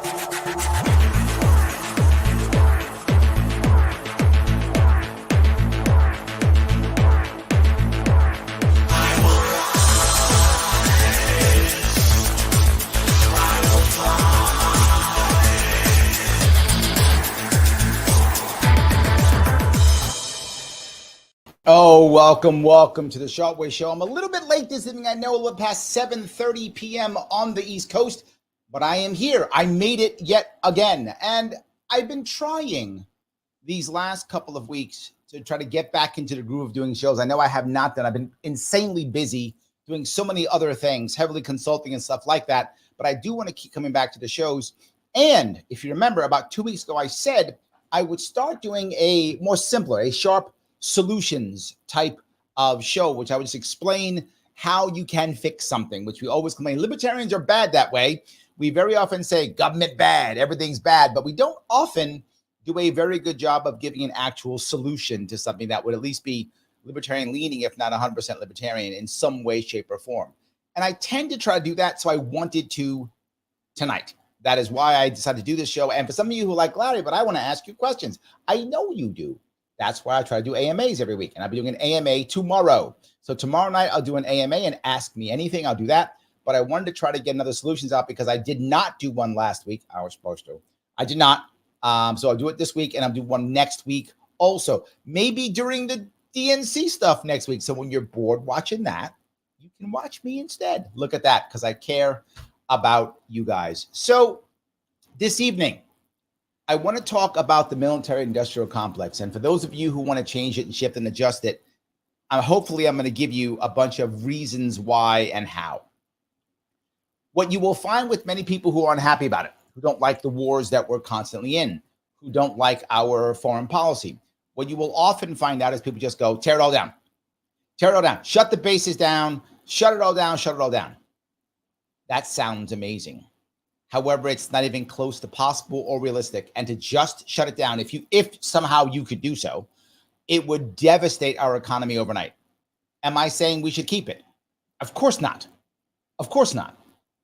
Oh, welcome to the Sharpe Show. I'm a little bit late this evening. I know, a little past 7:30 p.m. on the East Coast, but I am here. I made it yet again. And I've been trying these last couple of weeks to try to get back into the groove of doing shows. I know I have not done. I've been insanely busy doing so many other things, heavily consulting and stuff like that. But I do want to keep coming back to the shows. And if you remember, about 2 weeks ago, I said I would start doing a more simpler, a Sharpe solutions type of show, which I would just explain how you can fix something, which we always complain. Libertarians are bad that way. We very often say government bad, everything's bad, but we don't often do a very good job of giving an actual solution to something that would at least be libertarian leaning, if not 100% libertarian in some way, shape, or form. And I tend to try to do that, so I wanted to tonight. That is why I decided to do this show. And for some of you who like Larry, but I want to ask you questions. I know you do. That's why I try to do AMAs every week. And I'll be doing an AMA tomorrow. So tomorrow night, I'll do an AMA and ask me anything. I'll do that. But I wanted to try to get another solutions out because I did not do one last week. I was supposed to. I did not. So I'll do it this week and I'll do one next week also. Maybe during the DNC stuff next week. So when you're bored watching that, you can watch me instead. Look at that, because I care about you guys. So this evening, I want to talk about the military-industrial complex. And for those of you who want to change it and shift and adjust it, hopefully I'm going to give you a bunch of reasons why and how. What you will find with many people who are unhappy about it, who don't like the wars that we're constantly in, who don't like our foreign policy, what you will often find out is people just go, tear it all down. Tear it all down. Shut the bases down. Shut it all down. Shut it all down. That sounds amazing. However, it's not even close to possible or realistic. And to just shut it down, if somehow you could do so, it would devastate our economy overnight. Am I saying we should keep it? Of course not. Of course not.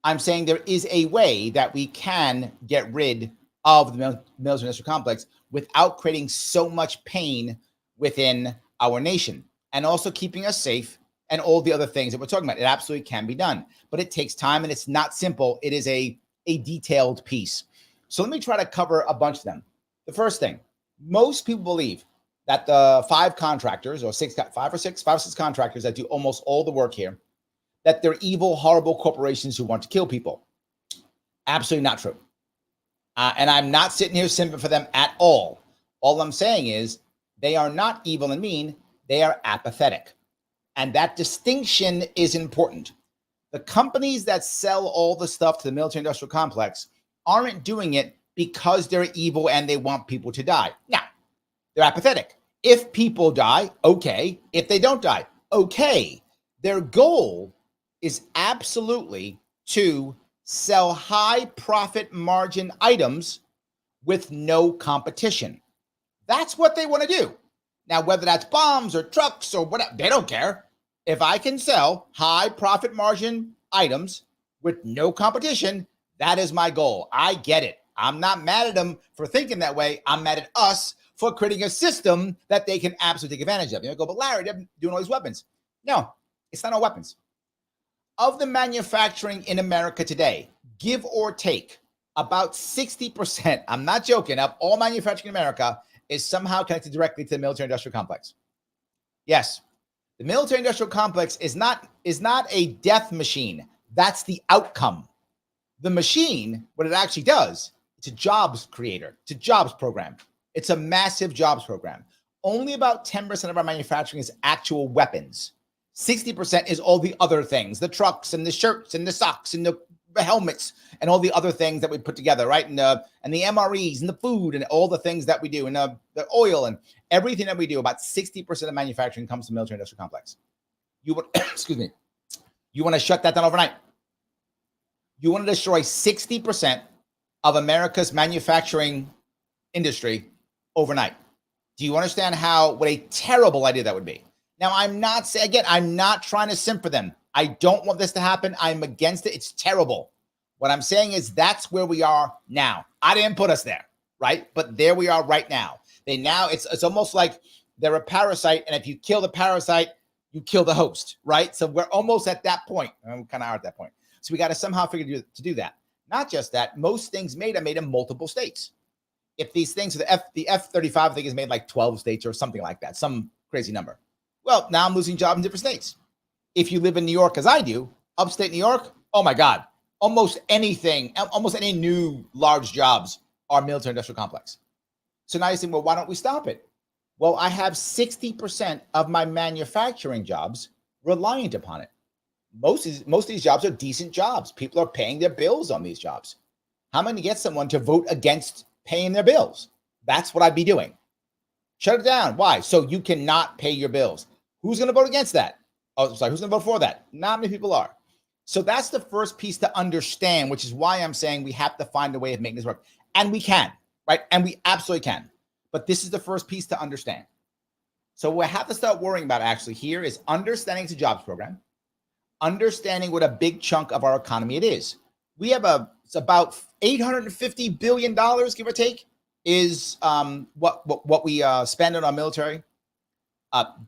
I'm saying there is a way that we can get rid of the military-industrial complex without creating so much pain within our nation and also keeping us safe and all the other things that we're talking about. It absolutely can be done, but it takes time and it's not simple. It is a detailed piece. So let me try to cover a bunch of them. The first thing, most people believe that the five or six contractors that do almost all the work here, that they're evil, horrible corporations who want to kill people. Absolutely not true. And I'm not sitting here simping for them at all. All I'm saying is they are not evil and mean. They are apathetic. And that distinction is important. The companies that sell all the stuff to the military-industrial complex aren't doing it because they're evil and they want people to die. Now, they're apathetic. If people die, okay. If they don't die, okay. Their goal is absolutely to sell high profit margin items with no competition. That's what they want to do. Now, whether that's bombs or trucks or whatever, they don't care. If I can sell high profit margin items with no competition, that is my goal. I get it. I'm not mad at them for thinking that way. I'm mad at us for creating a system that they can absolutely take advantage of. You know, go, but Larry, they're doing all these weapons. No, it's not all weapons. Of the manufacturing in America today, give or take, about 60%, I'm not joking, of all manufacturing in America is somehow connected directly to the military-industrial complex. Yes. The military-industrial complex is not a death machine. That's the outcome. The machine, what it actually does, it's a jobs creator. It's a jobs program. It's a massive jobs program. Only about 10% of our manufacturing is actual weapons. 60% is all the other things, the trucks and the shirts and the socks and the helmets and all the other things that we put together, right? And the MREs and the food and all the things that we do and the oil and everything that we do. About 60% of manufacturing comes from the military-industrial complex. You would, excuse me, you want to shut that down overnight. You want to destroy 60% of America's manufacturing industry overnight. Do you understand what a terrible idea that would be? Now, I'm not trying to simp for them. I don't want this to happen. I'm against it. It's terrible. What I'm saying is that's where we are now. I didn't put us there, right? But there we are right now. It's almost like they're a parasite, and if you kill the parasite, you kill the host, right? So we're almost at that point. And we kind of are at that point. So we got to somehow figure to do that. Not just that, most things are made in multiple states. If these things, the F-35 thing is made like 12 states or something like that, some crazy number. Well, now I'm losing jobs in different states. If you live in New York, as I do, upstate New York, oh my God, almost any new large jobs are military industrial complex. So now you think, well, why don't we stop it? Well, I have 60% of my manufacturing jobs reliant upon it. Most of these jobs are decent jobs. People are paying their bills on these jobs. How am I going to get someone to vote against paying their bills? That's what I'd be doing. Shut it down. Why? So you cannot pay your bills. Who's going to vote against that? Oh, sorry. Who's going to vote for that? Not many people are. So that's the first piece to understand, which is why I'm saying we have to find a way of making this work. And we can, right? And we absolutely can. But this is the first piece to understand. So what we have to start worrying about actually here is understanding it's a jobs program, understanding what a big chunk of our economy it is. We have it's about $850 billion, give or take, is what we spend on our military.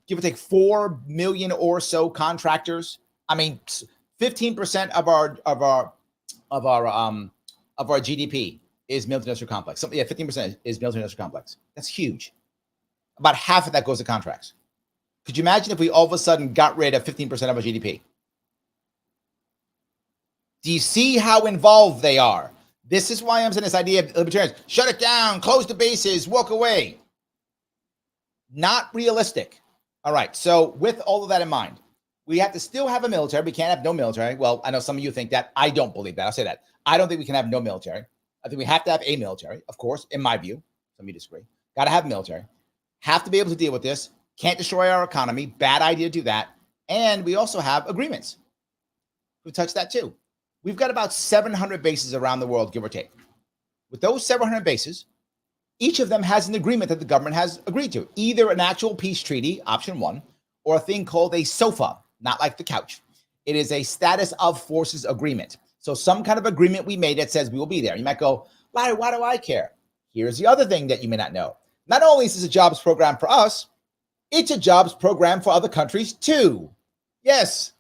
Give or take 4 million or so contractors. I mean, 15% of our GDP is military industrial complex. 15% is military industrial complex. That's huge. About half of that goes to contracts. Could you imagine if we all of a sudden got rid of 15% of our GDP? Do you see how involved they are? This is why I'm saying this idea of libertarians, shut it down, close the bases, walk away. Not realistic. All right, so with all of that in mind, we have to still have a military. We can't have no military. Well, I know some of you think that. I don't believe that. I'll say that. I don't think we can have no military. I think we have to have a military, of course, in my view. Some of you disagree. Got to have military. Have to be able to deal with this. Can't destroy our economy. Bad idea to do that. And we also have agreements. We touch that too. We've got about 700 bases around the world, give or take. With those 700 bases, each of them has an agreement that the government has agreed to, either an actual peace treaty, option one, or a thing called a SOFA, not like the couch. It is a status of forces agreement. So some kind of agreement we made that says we will be there. You might go, Larry, why do I care? Here's the other thing that you may not know. Not only is this a jobs program for us, it's a jobs program for other countries too. Yes,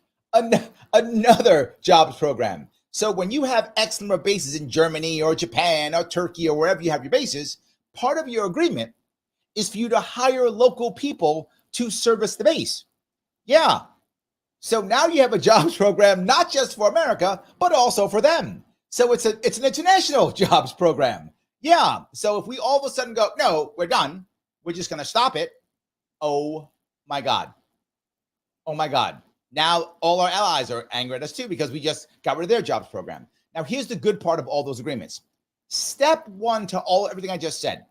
another jobs program. So when you have X number of bases in Germany or Japan or Turkey or wherever you have your bases, part of your agreement is for you to hire local people to service the base. Yeah. So now you have a jobs program, not just for America, but also for them. So it's an international jobs program. Yeah. So if we all of a sudden go, no, we're done, we're just going to stop it. Oh my God. Oh my God. Now all our allies are angry at us too because we just got rid of their jobs program. Now here's the good part of all those agreements. Step one to everything I just said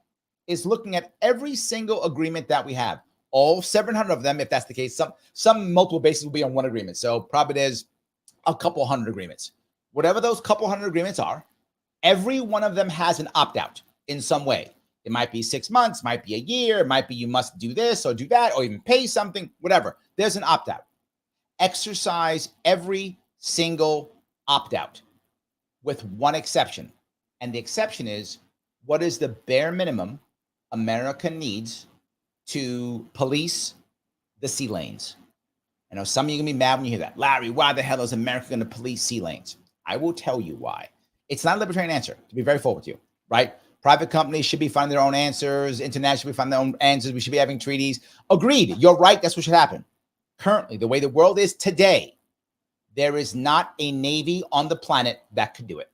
is looking at every single agreement that we have. All 700 of them, if that's the case. Some multiple bases will be on one agreement. So probably there's a couple hundred agreements. Whatever those couple hundred agreements are, every one of them has an opt-out in some way. It might be 6 months, might be a year, it might be you must do this or do that or even pay something, whatever. There's an opt-out. Exercise every single opt-out with one exception. And the exception is, what is the bare minimum America needs to police the sea lanes? I know some of you are going to be mad when you hear that. Larry, why the hell is America going to police sea lanes? I will tell you why. It's not a libertarian answer, to be very full with you, right? Private companies should be finding their own answers. International should be finding their own answers. We should be having treaties. Agreed. You're right. That's what should happen. Currently, the way the world is today, there is not a Navy on the planet that could do it.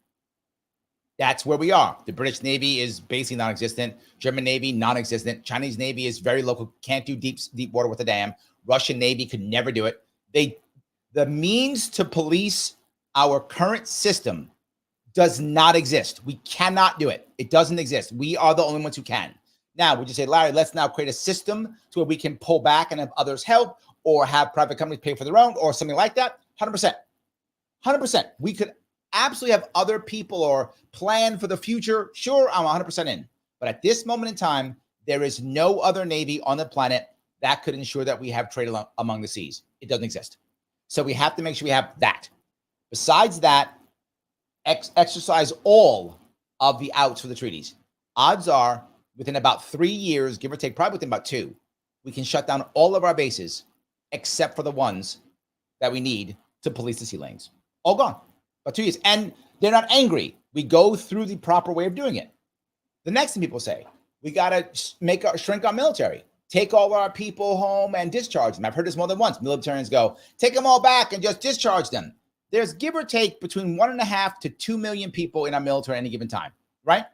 That's where we are. The British Navy is basically non-existent. German Navy, non-existent. Chinese Navy is very local, can't do deep water with a dam. Russian Navy could never do it. The means to police our current system does not exist. We cannot do it. It doesn't exist. We are the only ones who can. Now, would you say, Larry, let's now create a system to where we can pull back and have others help or have private companies pay for their own or something like that? 100%. 100%. We could absolutely have other people or plan for the future. Sure, I'm 100% in. But at this moment in time, there is no other Navy on the planet that could ensure that we have trade among the seas. It doesn't exist. So we have to make sure we have that. Besides that, exercise all of the outs for the treaties, odds are within about 3 years, give or take, probably within about 2, we can shut down all of our bases except for the ones that we need to police the sea lanes. All gone. About 2 years. And they're not angry. We go through the proper way of doing it. The next thing people say, we got to shrink our military, take all our people home and discharge them. I've heard this more than once. Militarians go, take them all back and just discharge them. There's give or take between 1.5 to 2 million people in our military at any given time, right?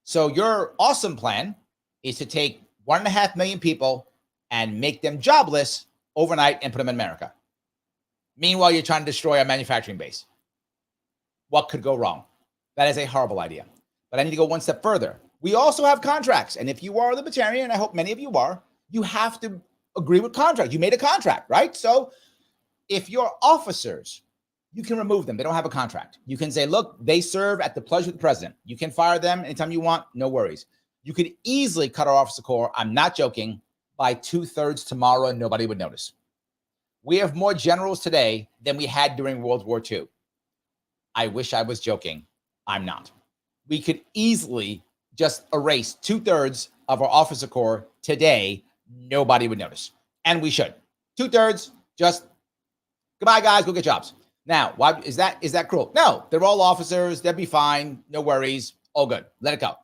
So your awesome plan is to take 1.5 million people and make them jobless overnight and put them in America. Meanwhile, you're trying to destroy our manufacturing base. What could go wrong? That is a horrible idea. But I need to go one step further. We also have contracts. And if you are a libertarian, and I hope many of you are, you have to agree with contract. You made a contract, right? So if your officers, you can remove them. They don't have a contract. You can say, look, they serve at the pleasure of the president. You can fire them anytime you want. No worries. You could easily cut our officer corps, I'm not joking, by 2/3 tomorrow and nobody would notice. We have more generals today than we had during World War II. I wish I was joking. I'm not. We could easily just erase 2/3 of our officer corps today. Nobody would notice. And we should. 2/3, just goodbye, guys, go get jobs. Now, why is that cruel? No, they're all officers. They'll be fine. No worries. All good. Let it go.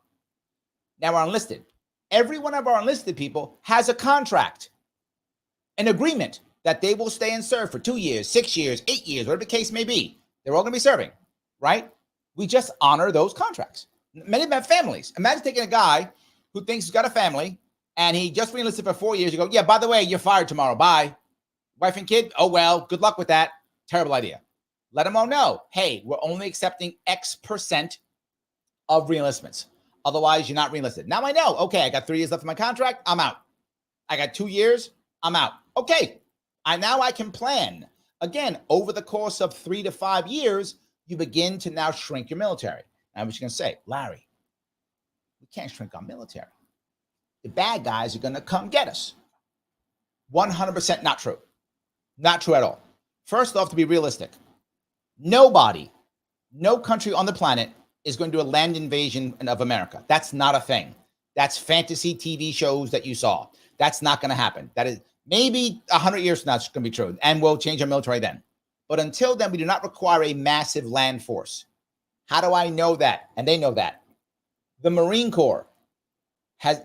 Now we're enlisted. Every one of our enlisted people has a contract, an agreement that they will stay and serve for 2 years, 6 years, 8 years, whatever the case may be. They're all going to be serving, right? We just honor those contracts. Many of them have families. Imagine taking a guy who thinks he's got a family and he just re-enlisted for 4 years. You go, yeah, by the way, you're fired tomorrow. Bye. Wife and kid? Oh, well, good luck with that. Terrible idea. Let them all know, hey, we're only accepting X% of re-enlistments. Otherwise, you're not re-enlisted. Now I know, okay, I got 3 years left of my contract. I'm out. I got 2 years. I'm out. Okay. Now I can plan. Again, over the course of 3 to 5 years, you begin to now shrink your military. And I was going to say, Larry, we can't shrink our military. The bad guys are going to come get us. 100% not true. Not true at all. First off, to be realistic, nobody, no country on the planet is going to do a land invasion of America. That's not a thing. That's fantasy TV shows that you saw. That's not going to happen. That is maybe 100 years from now, it's going to be true. And we'll change our military then. But until then, we do not require a massive land force. How do I know that? And they know that. The Marine Corps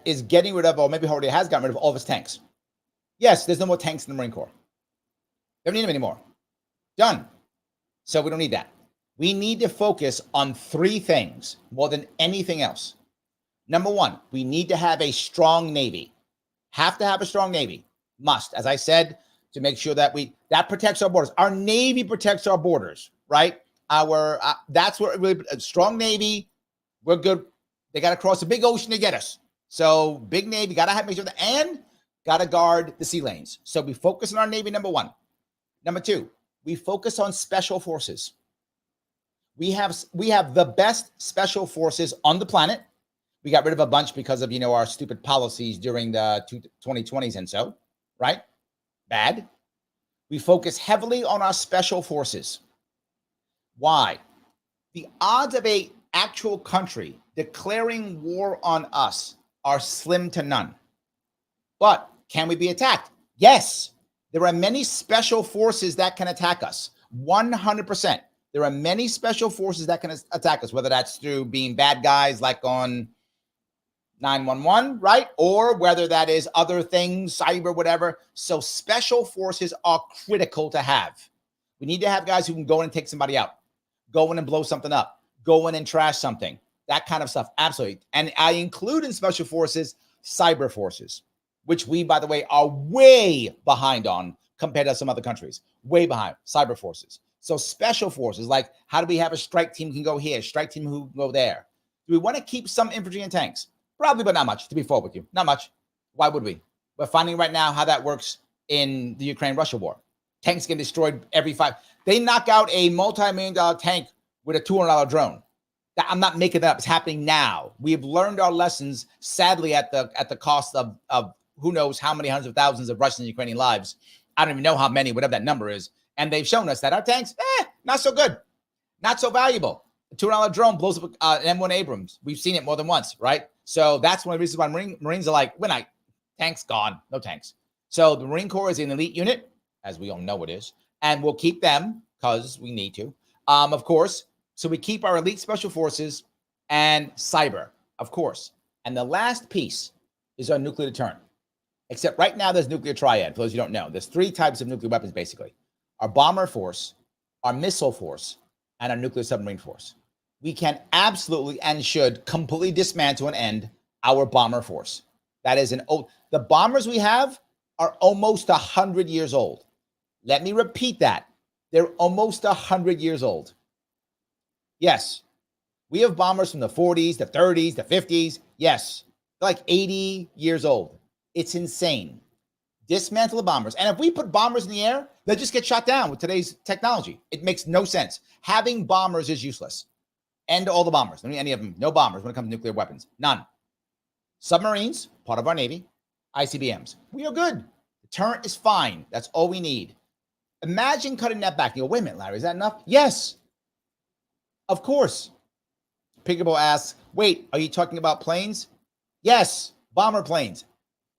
is getting rid of, or maybe already has gotten rid of all of its tanks. Yes, there's no more tanks in the Marine Corps. They don't need them anymore. Done. So we don't need that. We need to focus on 3 things more than anything else. Number 1, we need to have a strong Navy. Have to have a strong Navy. Must. As I said, to make sure that that protects our borders. Our Navy protects our borders, right? That's what really, a strong Navy, we're good. They got to cross a big ocean to get us. So big Navy, got to have, make sure that, and got to guard the sea lanes. So we focus on our Navy, number 1. Number 2, we focus on special forces. We have the best special forces on the planet. We got rid of a bunch because of, our stupid policies during the 2020s and so, right? Bad. We focus heavily on our special forces. Why? The odds of an actual country declaring war on us are slim to none. But can we be attacked? Yes. There are many special forces that can attack us. 100%. There are many special forces that can attack us, whether that's through being bad guys like on 911, right? Or whether that is other things, cyber, whatever. So special forces are critical to have. We need to have guys who can go in and take somebody out, go in and blow something up, go in and trash something, that kind of stuff. Absolutely. And I include in special forces, cyber forces, which we, by the way, are way behind on compared to some other countries. Way behind. Cyber forces. So special forces, like how do we have a strike team can go here, strike team who can go there? Do we want to keep some infantry and tanks? Probably, but not much, to be fair with you. Not much. Why would we? We're finding right now how that works in the Ukraine-Russia war. Tanks get destroyed every 5. They knock out a multi-million-dollar tank with a $200 drone. I'm not making that up. It's happening now. We've learned our lessons, sadly, at the cost of who knows how many hundreds of thousands of Russian and Ukrainian lives. I don't even know how many, whatever that number is. And they've shown us that our tanks, not so good, not so valuable. A $2 drone blows up an M1 Abrams. We've seen it more than once, right? So that's one of the reasons why Marines are like, tanks gone, no tanks. So the Marine Corps is an elite unit, as we all know it is, and we'll keep them because we need to, of course. So we keep our elite special forces and cyber, of course. And the last piece is our nuclear deterrent. Except right now there's nuclear triad. For those you don't know, there's 3 types of nuclear weapons, basically. Our bomber force, our missile force, and our nuclear submarine force. We can absolutely and should completely dismantle and end our bomber force. That is the bombers we have are almost 100 years old. Let me repeat that. They're almost 100 years old. Yes, we have bombers from the 40s, the 30s, the 50s. Yes, they're like 80 years old. It's insane. Dismantle the bombers. And if we put bombers in the air, they'll just get shot down with today's technology. It makes no sense. Having bombers is useless. End all the bombers. Don't need any of them. No bombers when it comes to nuclear weapons. None. Submarines, part of our Navy. ICBMs. We are good. Deterrent is fine. That's all we need. Imagine cutting that back. You go, wait a minute, Larry, is that enough? Yes. Of course. Pickable asks, wait, are you talking about planes? Yes. Bomber planes.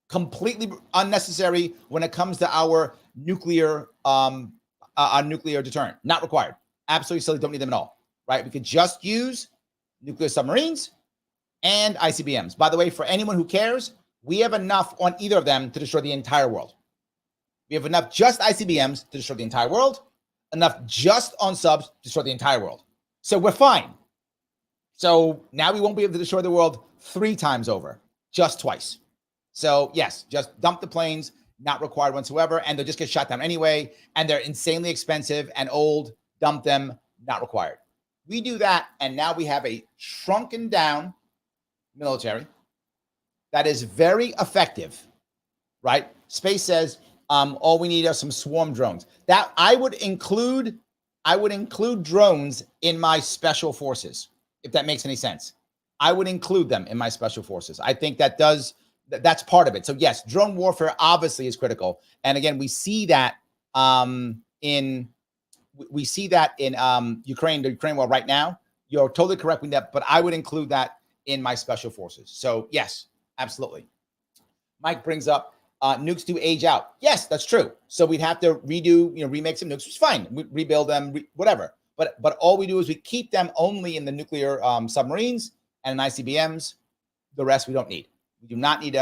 Completely unnecessary when it comes to our nuclear deterrent. Not required. Absolutely silly. Don't need them at all. Right? We could just use nuclear submarines and ICBMs. By the way, for anyone who cares, we have enough on either of them to destroy the entire world. We have enough just ICBMs to destroy the entire world, enough just on subs to destroy the entire world. So we're fine. So now we won't be able to destroy the world 3 times over, just twice. So yes, just dump the planes, not required whatsoever, and they'll just get shot down anyway, and they're insanely expensive and old. Dump them, not required. We do that, and now we have a shrunken down military that is very effective, right? Space says all we need are some swarm drones. That I would include drones in my special forces, if that makes any sense. I would include them in my special forces. I think that's part of it. So yes, drone warfare obviously is critical. And again, we see that in Ukraine, the Ukraine war right now. You're totally correct with that, but I would include that in my special forces. So yes, absolutely. Mike brings up nukes do age out. Yes, that's true. So we'd have to remake some nukes, which is fine. We rebuild them, whatever. But all we do is we keep them only in the nuclear submarines and ICBMs. The rest we don't need. We do not need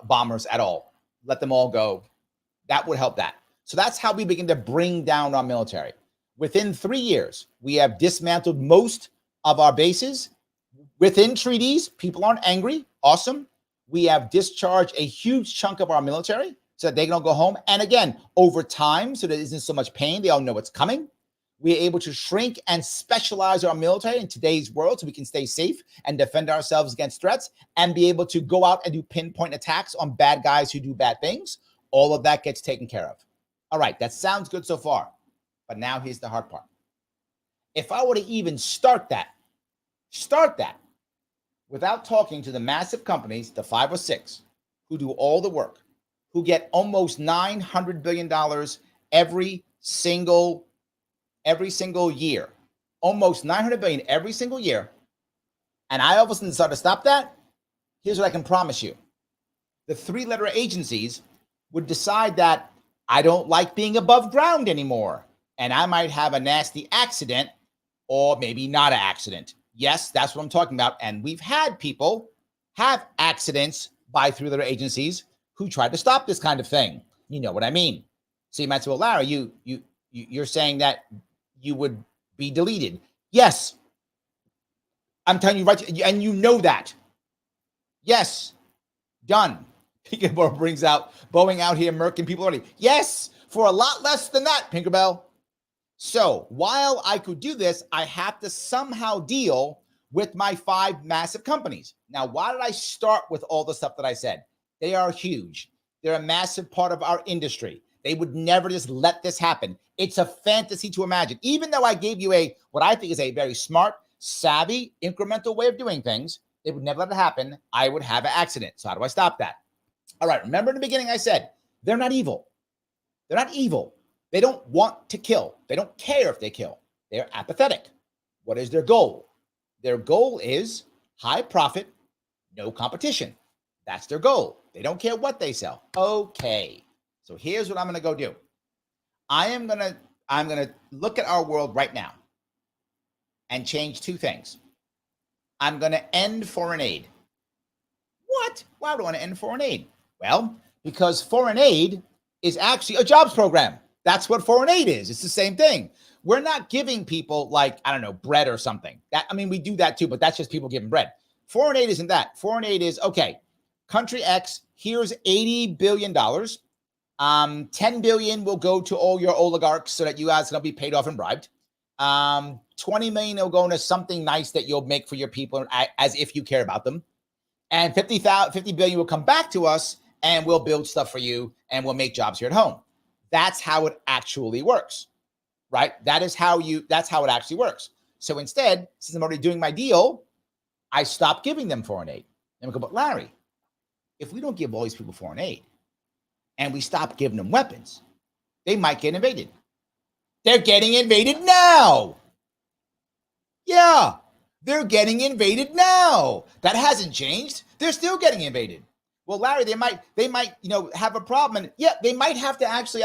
bombers at all. Let them all go. That would help that. So that's how we begin to bring down our military. Within 3 years, we have dismantled most of our bases. Within treaties, people aren't angry. Awesome. We have discharged a huge chunk of our military so that they can all go home. And again, over time, so there isn't so much pain, they all know what's coming. We're able to shrink and specialize our military in today's world so we can stay safe and defend ourselves against threats and be able to go out and do pinpoint attacks on bad guys who do bad things. All of that gets taken care of. All right, that sounds good so far. But now here's the hard part. If I were to even start that without talking to the massive companies, the 5 or 6, who do all the work, who get almost $900 billion every single year, almost $900 billion every single year, and I all of a sudden decide to stop that, here's what I can promise you. The 3-letter agencies would decide that I don't like being above ground anymore, and I might have a nasty accident or maybe not an accident. Yes, that's what I'm talking about. And we've had people have accidents by 3-letter agencies who tried to stop this kind of thing. You know what I mean? So you might say, well, Larry, you're saying that you would be deleted. Yes. I'm telling you right, and you know that. Yes. Done. Pinkerbell brings out Boeing out here murking people already. Yes, for a lot less than that, Pinkerbell. So while I could do this, I have to somehow deal with my 5 massive companies. Now, why did I start with all the stuff that I said? They are huge. They're a massive part of our industry. They would never just let this happen. It's a fantasy to imagine. Even though I gave you what I think is a very smart, savvy, incremental way of doing things, they would never let it happen. I would have an accident. So how do I stop that? All right, remember in the beginning I said, they're not evil. They're not evil. They don't want to kill. They don't care if they kill. They're apathetic. What is their goal? Their goal is high profit, no competition. That's their goal. They don't care what they sell. Okay. So here's what I'm going to go do. I'm going to look at our world right now and change two things. I'm going to end foreign aid. What? Why would I want to end foreign aid? Well, because foreign aid is actually a jobs program. That's what foreign aid is. It's the same thing. We're not giving people like, I don't know, bread or something. We do that too, but that's just people giving bread. Foreign aid isn't that. Foreign aid is, okay, country X, here's $80 billion. 10 billion will go to all your oligarchs so that you guys can be paid off and bribed. 20 million will go into something nice that you'll make for your people as if you care about them. And 50 billion will come back to us and we'll build stuff for you and we'll make jobs here at home. That's how it actually works, right? That's how it actually works. So instead, since I'm already doing my deal, I stop giving them foreign aid. And we go, but Larry, if we don't give all these people foreign aid and we stop giving them weapons, they might get invaded. They're getting invaded now. Yeah, they're getting invaded now. That hasn't changed. They're still getting invaded. Well, Larry, they might, have a problem. And yeah, they might have to actually,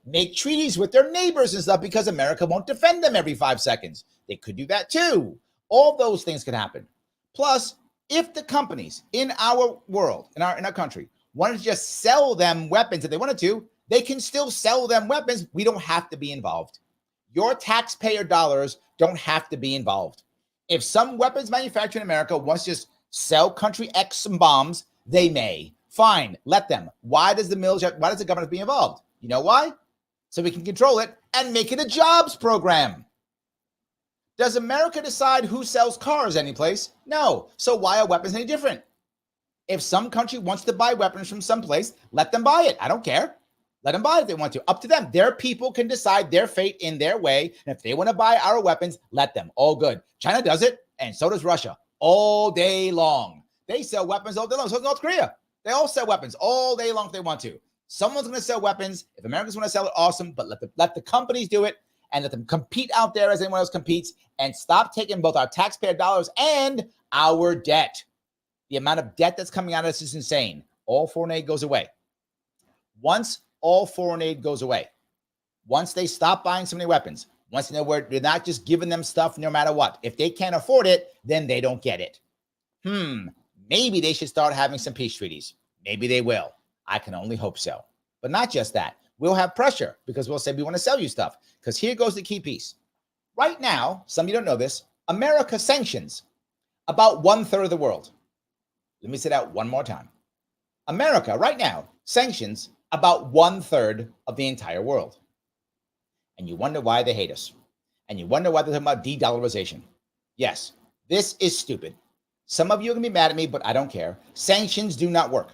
make treaties with their neighbors and stuff because America won't defend them every 5 seconds. They could do that too. All those things could happen. Plus, if the companies in our world, in our country, wanted to just sell them weapons if they wanted to, they can still sell them weapons. We don't have to be involved. Your taxpayer dollars don't have to be involved. If some weapons manufacturer in America wants to just sell country X some bombs, they may. Fine, let them. Why does the government be involved? You know why? So we can control it and make it a jobs program. Does America decide who sells cars anyplace? No. So why are weapons any different? If some country wants to buy weapons from someplace, let them buy it. I don't care. Let them buy it if they want to. Up to them. Their people can decide their fate in their way. And if they want to buy our weapons, let them. All good. China does it, and so does Russia all day long. They sell weapons all day long. So does North Korea. They all sell weapons all day long if they want to. Someone's going to sell weapons. If Americans want to sell it, awesome. But let the companies do it and let them compete out there as anyone else competes and stop taking both our taxpayer dollars and our debt. The amount of debt that's coming out of this is insane. All foreign aid goes away. Once all foreign aid goes away, once they stop buying so many weapons, once they know where they're not just giving them stuff no matter what. If they can't afford it, then they don't get it. Maybe they should start having some peace treaties. Maybe they will. I can only hope so. But not just that. We'll have pressure because we'll say we want to sell you stuff. Because here goes the key piece. Right now, some of you don't know this, America sanctions about 1/3 of the world. Let me say that one more time. America right now sanctions about 1/3 of the entire world. And you wonder why they hate us. And you wonder why they're talking about de-dollarization. Yes, this is stupid. Some of you are going to be mad at me, but I don't care. Sanctions do not work.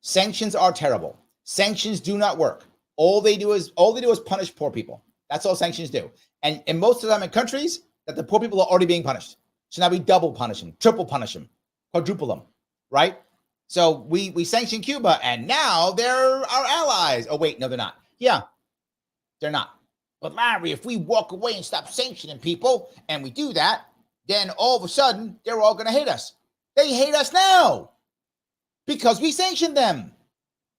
Sanctions are terrible. Sanctions do not work. All they do is punish poor people. That's all sanctions do. And most of them in countries that the poor people are already being punished. So now we double punish them, triple punish them, quadruple them, right? So we sanction Cuba and now they're our allies. Oh, wait, no, they're not. Yeah, they're not. But Larry, if we walk away and stop sanctioning people and we do that, then all of a sudden they're all going to hate us. They hate us now because we sanctioned them.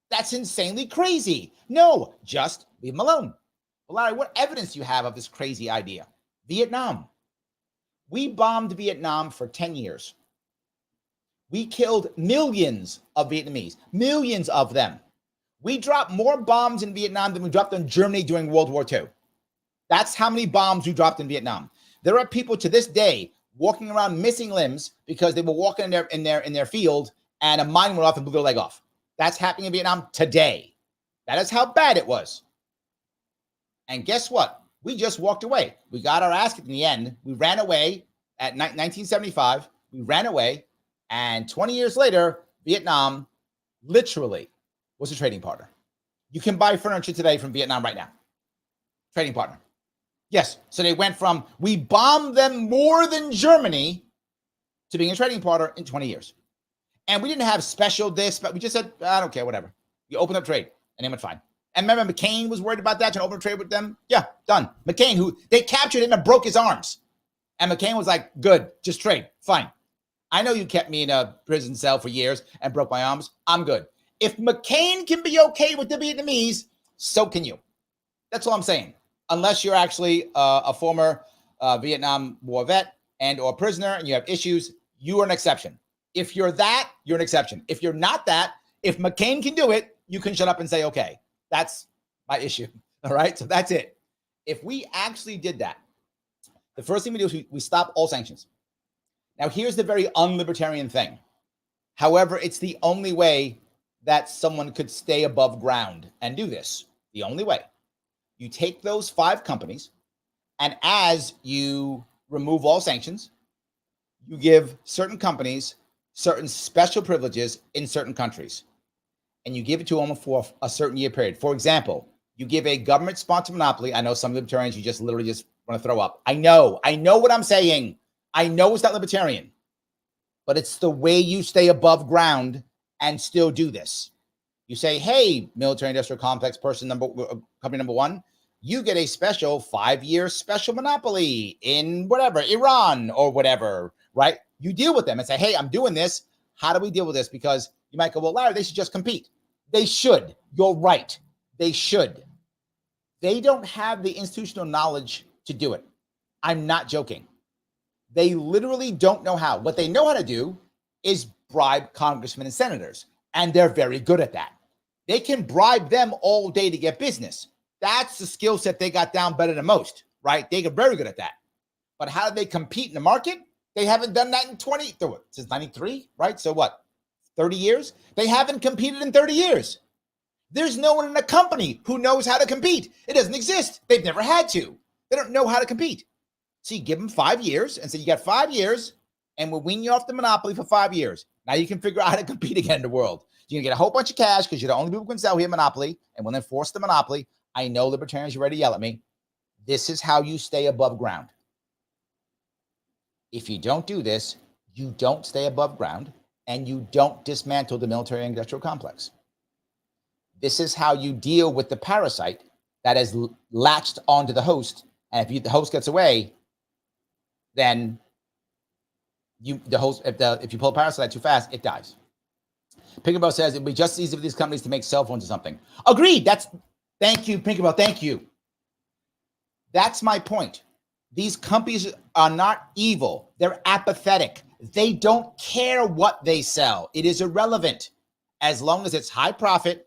That's insanely crazy. No, just leave them alone. Well, Larry, what evidence do you have of this crazy idea? Vietnam. We bombed Vietnam for 10 years. We killed millions of Vietnamese, millions of them. We dropped more bombs in Vietnam than we dropped in Germany during World War II. That's how many bombs we dropped in Vietnam. There are people to this day walking around missing limbs because they were walking in their field and a mine went off and blew their leg off. That's happening in Vietnam today. That is how bad it was. And guess what? We just walked away. We got our ass kicked in the end. We ran away at 1975. We ran away. And 20 years later, Vietnam literally was a trading partner. You can buy furniture today from Vietnam right now. Trading partner. Yes. So they went from we bombed them more than Germany to being a trading partner in 20 years. And we didn't have special this, but we just said, I don't care, whatever. You opened up trade and they went fine. And remember, McCain was worried about that, trying to open a trade with them. Yeah, done. McCain, who they captured him and broke his arms. And McCain was like, good, just trade, fine. I know you kept me in a prison cell for years and broke my arms. I'm good. If McCain can be okay with the Vietnamese, so can you. That's all I'm saying. Unless you're actually a former Vietnam War vet and or prisoner and you have issues, you are an exception. If you're that, you're an exception. If you're not that, if McCain can do it, you can shut up and say, okay, that's my issue. All right, so that's it. If we actually did that, the first thing we do is we stop all sanctions. Now, here's the very unlibertarian thing. However, it's the only way that someone could stay above ground and do this. The only way. You take those 5 companies, and as you remove all sanctions, you give certain companies certain special privileges in certain countries, and you give it to them for a certain year period. For example, you give a government-sponsored monopoly. I know some libertarians, you just literally just want to throw up. I know what I'm saying. I know it's not libertarian, but it's the way you stay above ground and still do this. You say, hey, military industrial complex person company number 1, you get a special 5-year special monopoly in whatever, Iran or whatever, right? You deal with them and say, hey, I'm doing this. How do we deal with this? Because you might go, well, Larry, they should just compete. They should. You're right. They should. They don't have the institutional knowledge to do it. I'm not joking. They literally don't know how. What they know how to do is bribe congressmen and senators, and they're very good at that. They can bribe them all day to get business. That's the skill set they got down better than most, right? They get very good at that. But how do they compete in the market? They haven't done that since 93, right? So what, 30 years? They haven't competed in 30 years. There's no one in a company who knows how to compete. It doesn't exist. They've never had to. They don't know how to compete. So you give them 5 years and say, you got 5 years and we'll wean you off the monopoly for 5 years. Now you can figure out how to compete again in the world. You're going to get a whole bunch of cash because you're the only people who can sell here monopoly, and we'll enforce the monopoly. I know libertarians are ready to yell at me. This is how you stay above ground. If you don't do this, you don't stay above ground and you don't dismantle the military industrial complex. This is how you deal with the parasite that has latched onto the host. And if the host gets away, then if you pull a parasite too fast, it dies. Pinkerbell says it'd be just easy for these companies to make cell phones or something. Agreed. Thank you, Pinkerbell. Thank you. That's my point. These companies are not evil. They're apathetic. They don't care what they sell. It is irrelevant. As long as it's high profit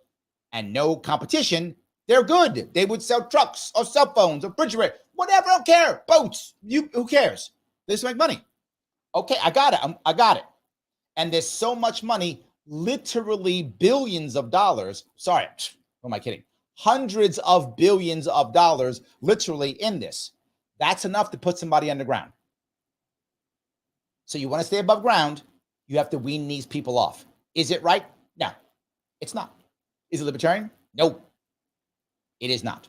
and no competition, they're good. They would sell trucks or cell phones or refrigerators, whatever. I don't care. Boats. Who cares? They just make money. Okay, I got it. I got it. And there's so much money, literally billions of dollars. Sorry, who am I kidding? Hundreds of billions of dollars literally in this. That's enough to put somebody underground. So you want to stay above ground, you have to wean these people off. Is it right? No, it's not. Is it libertarian? No, it is not.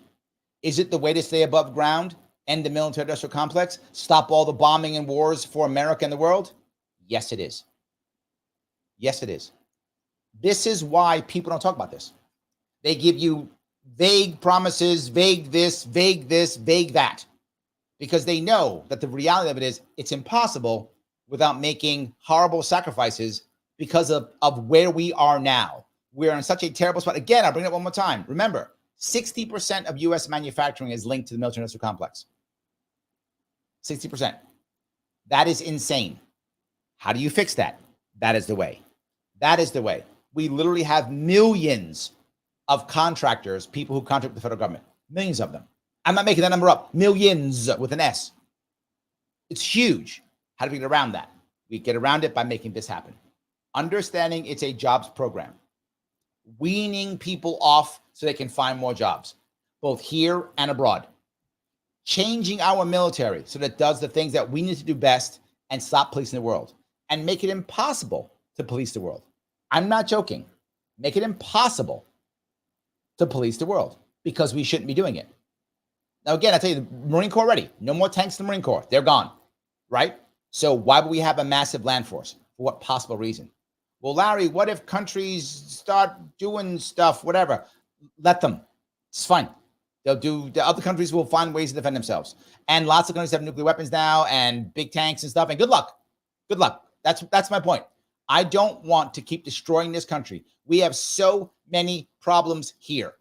Is it the way to stay above ground, end the military industrial complex, stop all the bombing and wars for America and the world? Yes, it is. Yes, it is. This is why people don't talk about this. They give you vague promises, vague this, vague that, because they know that the reality of it is it's impossible without making horrible sacrifices because of where we are now. We're in such a terrible spot. Again, I'll bring it up one more time. Remember, 60% of U.S. manufacturing is linked to the military industrial complex. 60%. That is insane. How do you fix that? That is the way. That is the way. We literally have millions of contractors, people who contract with the federal government. Millions of them. I'm not making that number up. Millions with an S. It's huge. How do we get around that? We get around it by making this happen. Understanding it's a jobs program. Weaning people off so they can find more jobs, both here and abroad. Changing our military so that it does the things that we need to do best and stop policing the world and make it impossible to police the world. I'm not joking. Make it impossible to police the world because we shouldn't be doing it. Now, again, I tell you, the Marine Corps already, no more tanks in the Marine Corps. They're gone, right? So why would we have a massive land force? For what possible reason? Well, Larry, what if countries start doing stuff, whatever? Let them. It's fine. The other countries will find ways to defend themselves. And lots of countries have nuclear weapons now and big tanks and stuff. And good luck. Good luck. That's my point. I don't want to keep destroying this country. We have so many problems here.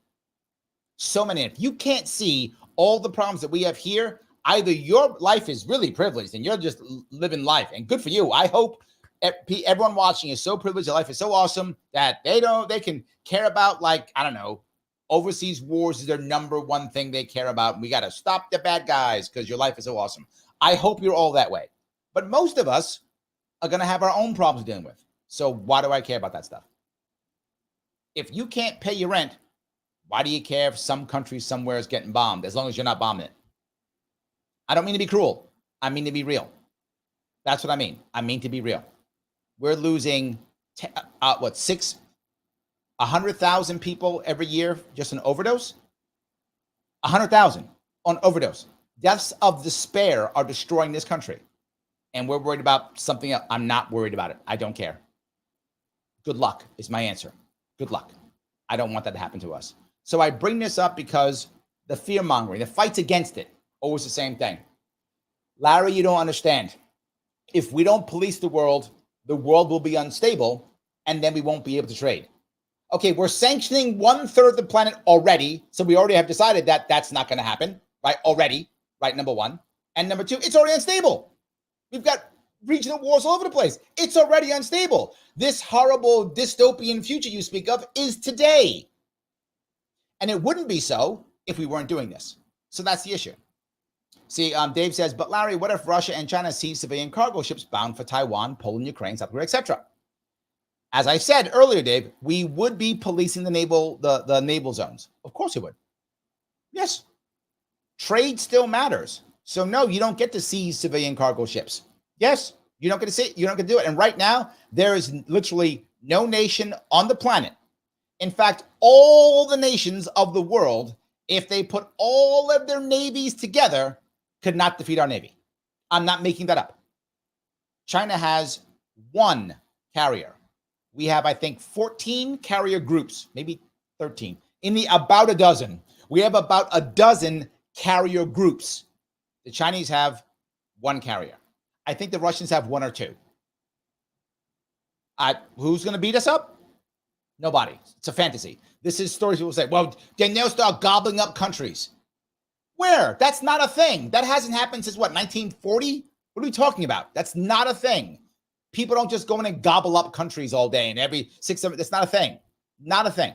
So many. If you can't see all the problems that we have here, either your life is really privileged and you're just living life, and good for you. I hope everyone watching is so privileged, their life is so awesome that they can care about, like, I don't know, overseas wars is their number one thing they care about. We got to stop the bad guys because your life is so awesome. I hope you're all that way. But most of us are going to have our own problems dealing with. So why do I care about that stuff? If you can't pay your rent, why do you care if some country somewhere is getting bombed, as long as you're not bombing it? I don't mean to be cruel. I mean to be real. That's what I mean. I mean to be real. We're losing 100,000 people every year just on overdose? 100,000 on overdose. Deaths of despair are destroying this country. And we're worried about something else. I'm not worried about it. I don't care. Good luck is my answer. Good luck. I don't want that to happen to us. So I bring this up because the fear mongering, the fights against it, always the same thing. Larry, you don't understand. If we don't police the world will be unstable, and then we won't be able to trade. Okay, we're sanctioning 1/3 of the planet already, so we already have decided that that's not going to happen, right? Already, right? Number one. And number two, it's already unstable. We've got regional wars all over the place. It's already unstable. This horrible dystopian future you speak of is today. And it wouldn't be so if we weren't doing this. So that's the issue. See, Dave says, but Larry, what if Russia and China seize civilian cargo ships bound for Taiwan, Poland, Ukraine, South Korea, etc.? As I said earlier, Dave, we would be policing the naval zones. Of course we would. Yes. Trade still matters. So no, you don't get to seize civilian cargo ships. Yes, you don't get to see, you don't get to do it. And right now, there is literally no nation on the planet. In fact, all the nations of the world, if they put all of their navies together, could not defeat our navy. I'm not making that up. China has one carrier. We have, I think, 14 carrier groups, maybe 13, about a dozen. We have about a dozen carrier groups. The Chinese have one carrier. I think the Russians have one or two. Who's going to beat us up? Nobody. It's a fantasy. This is stories people say, well, then they'll start gobbling up countries. Where? That's not a thing. That hasn't happened since what, 1940? What are we talking about? That's not a thing. People don't just go in and gobble up countries all day and every 6, 7. That's not a thing. Not a thing.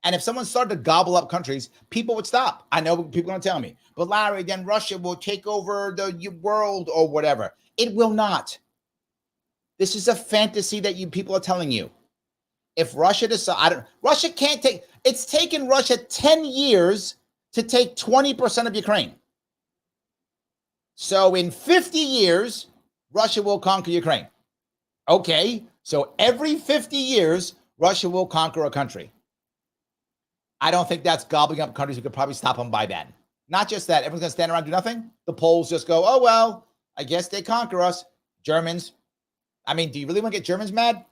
And if someone started to gobble up countries, people would stop. I know people are going to tell me, but Larry, then Russia will take over the world or whatever. It will not. This is a fantasy that you people are telling you. If Russia decides, Russia can't take, it's taken Russia 10 years to take 20% of Ukraine. So in 50 years, Russia will conquer Ukraine. Okay, so every 50 years, Russia will conquer a country. I don't think that's gobbling up countries. We could probably stop them by then. Not just that, everyone's going to stand around and do nothing. The Poles just go, oh, well, I guess they conquer us. Germans. I mean, do you really want to get Germans mad?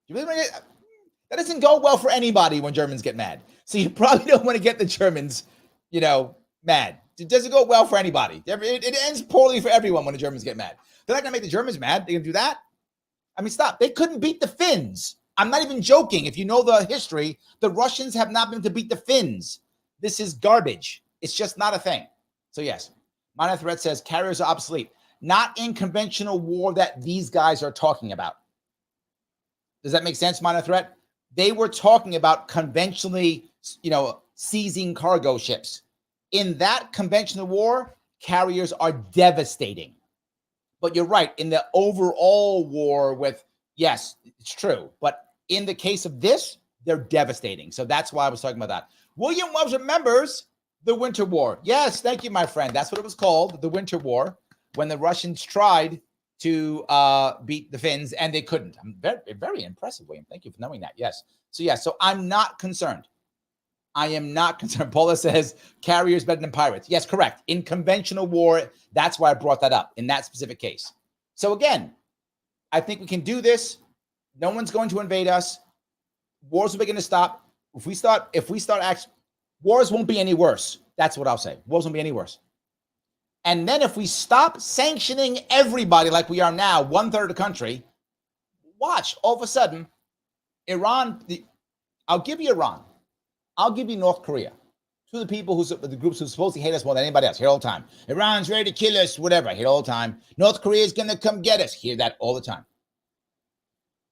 You really want to get, that doesn't go well for anybody when Germans get mad. So you probably don't want to get the Germans, mad. It doesn't go well for anybody. It ends poorly for everyone when the Germans get mad. They're not going to make the Germans mad. They're going to do that. I mean, stop. They couldn't beat the Finns. I'm not even joking. If you know the history, the Russians have not been able to beat the Finns. This is garbage. It's just not a thing. So yes, Minor Threat says carriers are obsolete. Not in conventional war that these guys are talking about. Does that make sense, Minor Threat? They were talking about conventionally, seizing cargo ships. In that conventional war, carriers are devastating. But you're right. In the overall war yes, it's true. But in the case of this, they're devastating. So that's why I was talking about that. William Wells remembers the Winter War. Yes, thank you, my friend. That's what it was called, the Winter War, when the Russians tried to beat the Finns and they couldn't. I'm very, very impressive, William. Thank you for knowing that. Yes. So I'm not concerned. I am not concerned. Paula says carriers better than pirates. Yes, correct. In conventional war, that's why I brought that up in that specific case. So again, I think we can do this. No one's going to invade us. Wars will begin to stop. If we start wars won't be any worse. That's what I'll say. Wars won't be any worse. And then if we stop sanctioning everybody like we are now, 1/3 of the country, watch, all of a sudden, Iran, I'll give you Iran. I'll give you North Korea. Two of the people the groups who supposedly hate us more than anybody else, hear all the time. Iran's ready to kill us, whatever, hear all the time. North Korea is going to come get us, hear that all the time.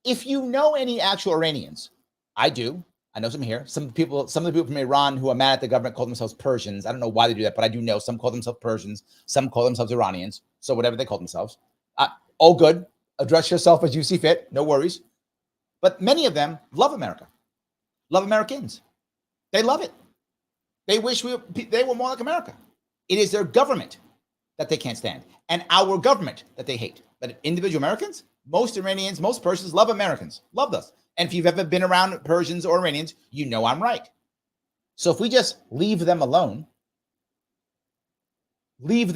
If you know any actual Iranians, I do. I know some here. Some of the people from Iran who are mad at the government call themselves Persians. I don't know why they do that, but I do know some call themselves Persians. Some call themselves Iranians. So whatever they call themselves. All good. Address yourself as you see fit. No worries. But many of them love America. Love Americans. They love it. They wish they were more like America. It is their government that they can't stand and our government that they hate. But individual Americans, most Iranians, most Persians love Americans. Loved us. And if you've ever been around Persians or Iranians, you know I'm right. So if we just leave them alone, they'll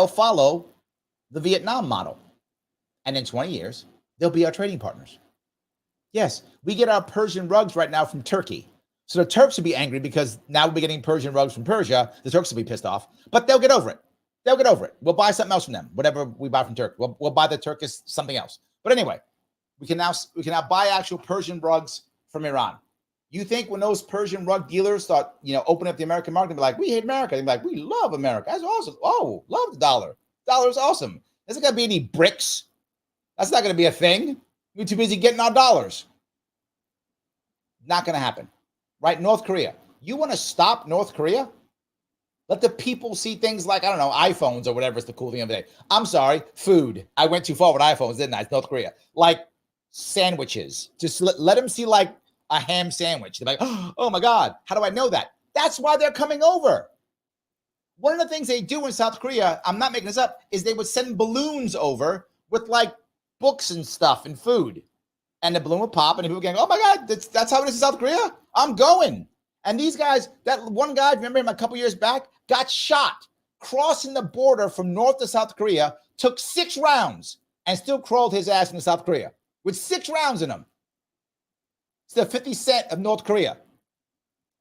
follow the Vietnam model. And in 20 years, they'll be our trading partners. Yes, we get our Persian rugs right now from Turkey. So the Turks will be angry because now we'll be getting Persian rugs from Persia. The Turks will be pissed off, but they'll get over it. We'll buy something else from them, whatever we buy from Turkey. We'll buy the Turkish something else. But anyway, we can now buy actual Persian rugs from Iran. You think when those Persian rug dealers start, opening up the American market, they'll be like, we hate America. They'll be like, we love America. That's awesome. Oh, love the dollar. Dollar is awesome. There's not going to be any bricks. That's not going to be a thing. We're too busy getting our dollars. Not going to happen. Right? North Korea. You want to stop North Korea? Let the people see things like, I don't know, iPhones or whatever is the cool thing of the day. I'm sorry, food. I went too far with iPhones, didn't I? It's North Korea. Like sandwiches. Just let them see like a ham sandwich. They're like, oh my God, how do I know that? That's why they're coming over. One of the things they do in South Korea, I'm not making this up, is they would send balloons over with like books and stuff and food. And the balloon would pop and people would go, oh my God, that's how it is in South Korea? I'm going. And these guys, that one guy, remember him a couple years back, got shot crossing the border from North to South Korea, took 6 rounds and still crawled his ass into South Korea with 6 rounds in him. It's the 50 Cent of North Korea.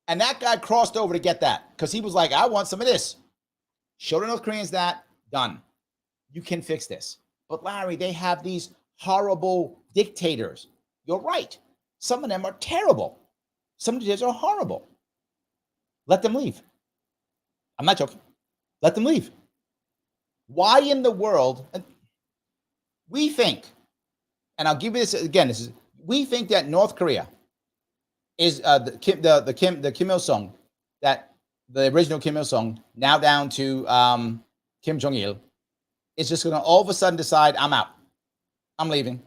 And that guy crossed over to get that because he was like, I want some of this. Show the North Koreans that, done. You can fix this. But Larry, they have these horrible dictators. You're right. Some of them are terrible. Some of these are horrible. Let them leave. I'm not joking. Let them leave. Why in the world? We think, and I'll give you this again. We think that North Korea is the Kim Il Sung, that the original Kim Il Sung, now down to Kim Jong Il, is just going to all of a sudden decide, I'm out. I'm leaving.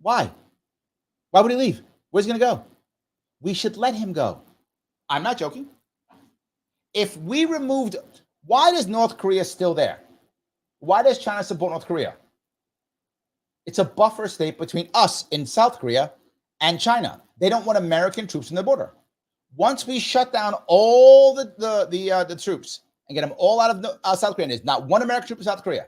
Why? Why would he leave? Where's he going to go? We should let him go. I'm not joking. If we removed, why is North Korea still there? Why does China support North Korea? It's a buffer state between us in South Korea and China. They don't want American troops on the border. Once we shut down all the troops and get them all out of South Korea, there's not one American troop in South Korea.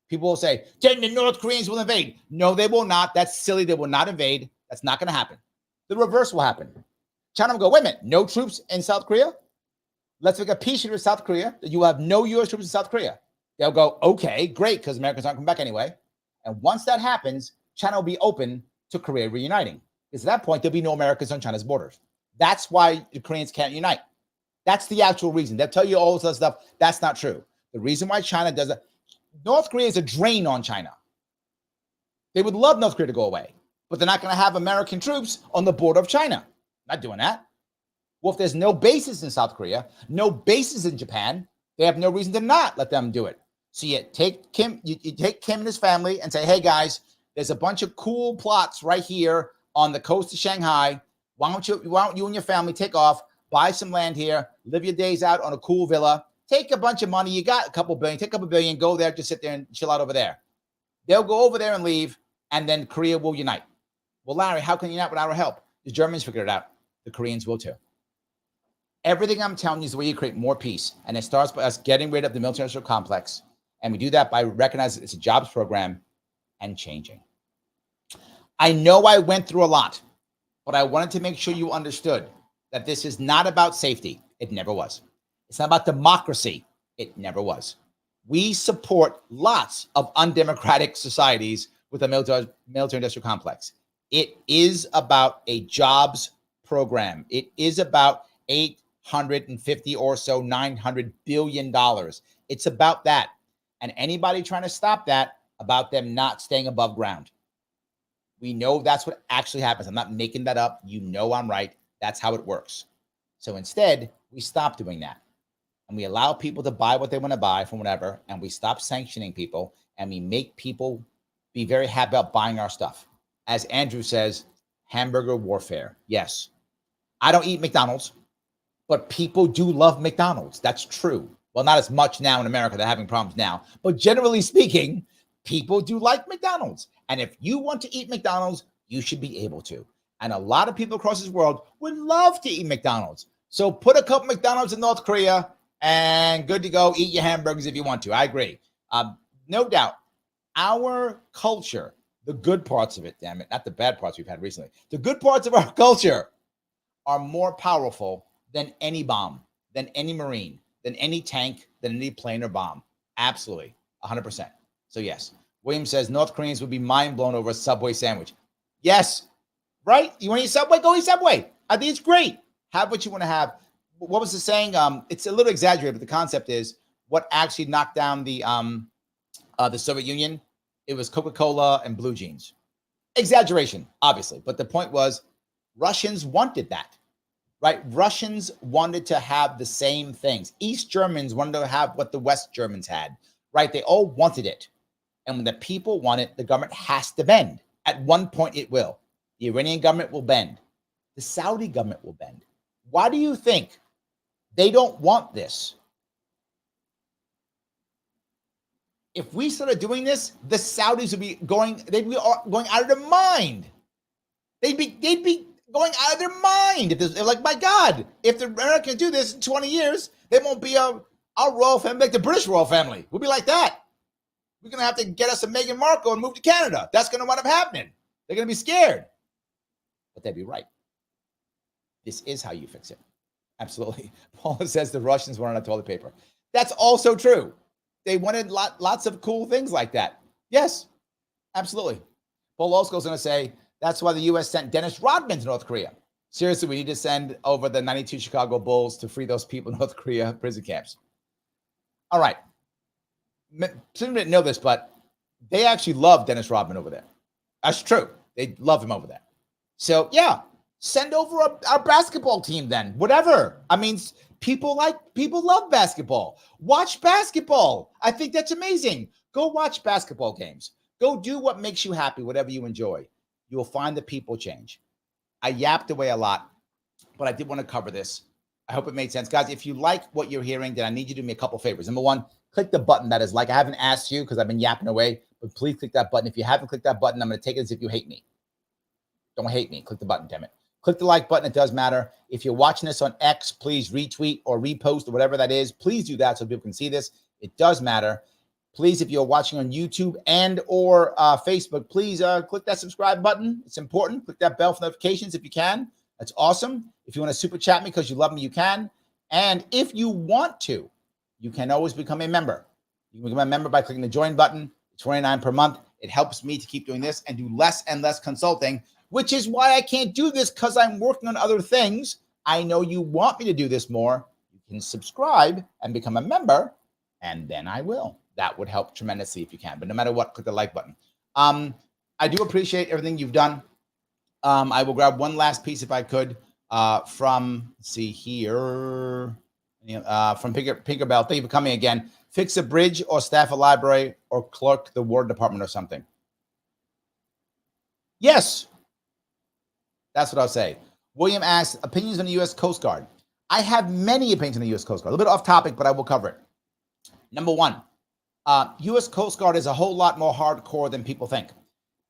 People will say, then the North Koreans will invade. No, they will not. That's silly. They will not invade. That's not going to happen. The reverse will happen. China will go, wait a minute, no troops in South Korea? Let's make a peace treaty with South Korea that you have no U.S. troops in South Korea. They'll go, okay, great, because Americans aren't coming back anyway. And once that happens, China will be open to Korea reuniting. Because at that point, there'll be no Americans on China's borders. That's why the Koreans can't unite. That's the actual reason. They'll tell you all this other stuff. That's not true. The reason why China does it, North Korea is a drain on China. They would love North Korea to go away, but they're not going to have American troops on the border of China. Not doing that. Well, if there's no bases in South Korea, no bases in Japan, they have no reason to not let them do it. So you take Kim, you take Kim and his family and say, hey guys, there's a bunch of cool plots right here on the coast of Shanghai. Why don't you and your family take off, buy some land here, live your days out on a cool villa, take a bunch of money. You got a couple billion, take a couple billion, go there, just sit there and chill out over there. They'll go over there and leave, and then Korea will unite. Well, Larry, how can you unite without our help? The Germans figured it out. The Koreans will too. Everything I'm telling you is the way you create more peace. And it starts by us getting rid of the military-industrial complex. And we do that by recognizing it's a jobs program and changing. I know I went through a lot. But I wanted to make sure you understood that this is not about safety. It never was. It's not about democracy. It never was. We support lots of undemocratic societies with a military industrial complex. It is about a jobs program. It is about 850 or so, $900 billion. It's about that. And anybody trying to stop that, about them not staying above ground. We know that's what actually happens. I'm not making that up. You know I'm right. That's how it works. So instead, we stop doing that. And we allow people to buy what they want to buy from whatever. And we stop sanctioning people. And we make people be very happy about buying our stuff. As Andrew says, hamburger warfare. Yes. I don't eat McDonald's, but people do love McDonald's. That's true. Well, not as much now in America. They're having problems now. But generally speaking, people do like McDonald's. And if you want to eat McDonald's, you should be able to. And a lot of people across this world would love to eat McDonald's. So put a couple McDonald's in North Korea and good to go. Eat your hamburgers if you want to. I agree. No doubt. Our culture, the good parts of it, damn it, not the bad parts we've had recently. The good parts of our culture are more powerful than any bomb, than any Marine, than any tank, than any plane or bomb. Absolutely. 100%. So yes. William says North Koreans would be mind blown over a Subway sandwich. Yes, right? You want to eat Subway? Go eat Subway. I think it's great. Have what you want to have. What was the saying? It's a little exaggerated, but the concept is what actually knocked down the Soviet Union. It was Coca-Cola and blue jeans. Exaggeration, obviously, but the point was Russians wanted that, right? Russians wanted to have the same things. East Germans wanted to have what the West Germans had, right? They all wanted it. And when the people want it, the government has to bend. At one point, it will. The Iranian government will bend. The Saudi government will bend. Why do you think they don't want this? If we started doing this, the Saudis would be going out of their mind. They'd be going out of their mind. If they're like, my God, if the Americans do this in 20 years, they won't be our royal family, like the British royal family. We'll be like that. We're going to have to get us a Meghan Markle and move to Canada. That's going to wind up happening. They're going to be scared. But they'd be right. This is how you fix it. Absolutely. Paula says the Russians wanted toilet paper. That's also true. They wanted lots of cool things like that. Yes, absolutely. Paul Olsko's going to say that's why the U.S. sent Dennis Rodman to North Korea. Seriously, we need to send over the 92 Chicago Bulls to free those people in North Korea prison camps. All right. Some didn't know this, but they actually love Dennis Rodman over there. That's true. They love him over there. So, yeah, send over our basketball team then. Whatever. I mean, people love basketball. Watch basketball. I think that's amazing. Go watch basketball games. Go do what makes you happy, whatever you enjoy. You will find the people change. I yapped away a lot, but I did want to cover this. I hope it made sense. Guys, if you like what you're hearing, then I need you to do me a couple favors. Number one, click the button that is like. I haven't asked you because I've been yapping away, but please click that button. If you haven't clicked that button, I'm going to take it as if you hate me. Don't hate me. Click the button, damn it. Click the like button. It does matter. If you're watching this on X, please retweet or repost or whatever that is. Please do that so people can see this. It does matter. Please, if you're watching on YouTube and or Facebook, please click that subscribe button. It's important. Click that bell for notifications if you can. That's awesome. If you want to super chat me because you love me, you can. And if you want to, you can always become a member. You can become a member by clicking the join button. It's $29 per month. It helps me to keep doing this and do less and less consulting, which is why I can't do this because I'm working on other things. I know you want me to do this more. You can subscribe and become a member, and then I will. That would help tremendously if you can. But no matter what, click the like button. I do appreciate everything you've done. I will grab one last piece if I could from, let's see here, from Pinkerbell. Thank you for coming again. Fix a bridge or staff a library or clerk the War Department or something. Yes. That's what I'll say. William asks, opinions on the U.S. Coast Guard. I have many opinions on the U.S. Coast Guard. A little bit off topic, but I will cover it. Number one, U.S. Coast Guard is a whole lot more hardcore than people think.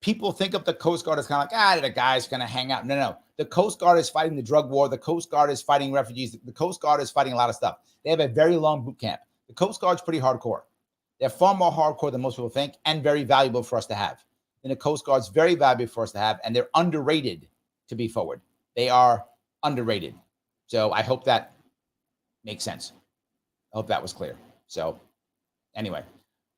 People think of the Coast Guard as kind of like, the guy's going to hang out. No. The Coast Guard is fighting the drug war. The Coast Guard is fighting refugees. The Coast Guard is fighting a lot of stuff. They have a very long boot camp. The Coast Guard's pretty hardcore. They're far more hardcore than most people think and very valuable for us to have. And the Coast Guard's very valuable for us to have, and they're underrated to be forward. They are underrated. So I hope that makes sense. I hope that was clear. So anyway.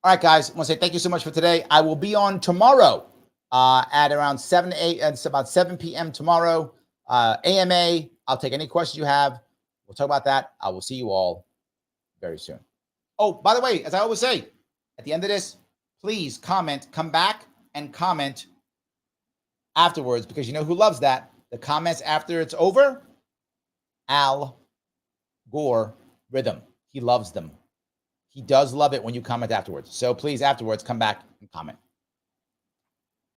All right, guys. I want to say thank you so much for today. I will be on tomorrow at around 7 to 8. It's about 7 p.m. tomorrow. AMA. I'll take any questions you have. We'll talk about that. I will see you all very soon. Oh, by the way, as I always say, at the end of this, please comment, come back and comment afterwards, because you know who loves that? The comments after it's over? Al Gore Rhythm. He loves them. He does love it when you comment afterwards. So please, afterwards, come back and comment.